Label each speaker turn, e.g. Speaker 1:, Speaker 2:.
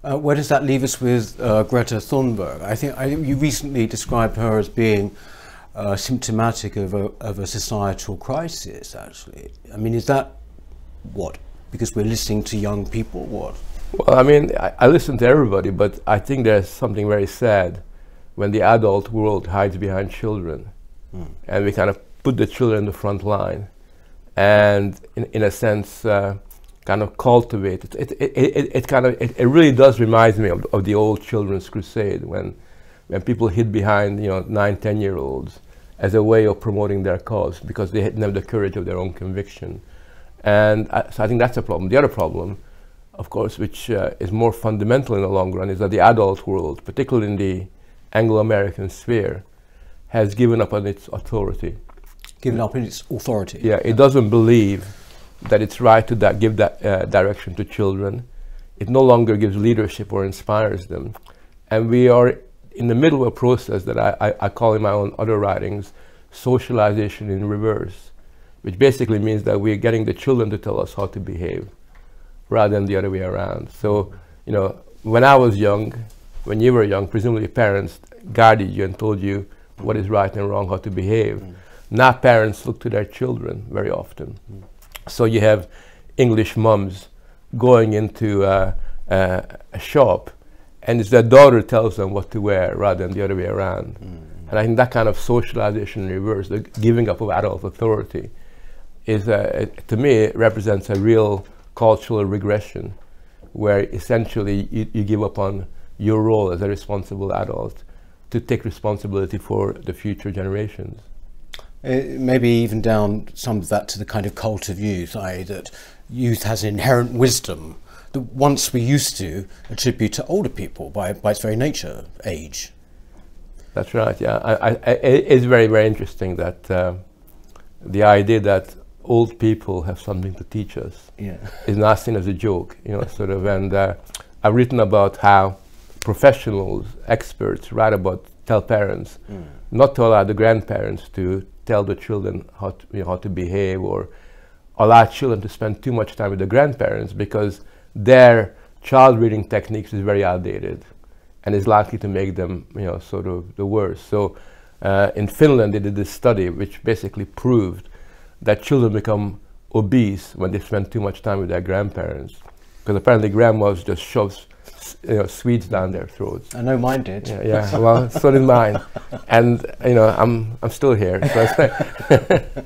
Speaker 1: Where does that leave us with Greta Thunberg? I think you recently described her as being symptomatic of a societal crisis, actually. I mean, is that what? Because we're listening to young people, what?
Speaker 2: Well, I mean, I listen to everybody, but I think there's something very sad when the adult world hides behind children. And we kind of put the children in the front line and, in a sense, kind of cultivate it. It really does remind me of the old Childrens Crusade when people hid behind, 9, 10-year-olds as a way of promoting their cause because they didn't have the courage of their own conviction. And so I think that's a problem. The other problem, of course, which is more fundamental in the long run, is that the adult world, particularly in the Anglo-American sphere, has given up on its authority.
Speaker 1: Given up on its authority?
Speaker 2: Yeah, it doesn't believe that it's right to give that direction to children. It no longer gives leadership or inspires them. And we are in the middle of a process that I call in my own other writings, socialization in reverse, which basically means that we're getting the children to tell us how to behave rather than the other way around. So, when I was young, when you were young, presumably parents guided you and told you what is right and wrong, how to behave. Now parents look to their children very often. So you have English mums going into a shop, and it's their daughter tells them what to wear rather than the other way around. And I think that kind of socialization in reverse, the giving up of adult authority, is to me it represents a real cultural regression, where essentially you give up on your role as a responsible adult to take responsibility for the future generations.
Speaker 1: Maybe even down some of that to the kind of cult of youth, i.e. that youth has inherent wisdom that once we used to attribute to older people by its very nature, age.
Speaker 2: That's right, yeah. It's very, very interesting that the idea that old people have something to teach us is not seen as a joke, sort of. And I've written about how professionals, experts, tell parents not to allow the grandparents to tell the children how to behave, or allow children to spend too much time with the grandparents because their child reading techniques is very outdated and is likely to make them sort of the worst. So in Finland they did this study which basically proved that children become obese when they spend too much time with their grandparents, because apparently grandmas just shove sweets down their throats.
Speaker 1: I know mine did.
Speaker 2: Yeah, well, so did mine. And I'm still here. So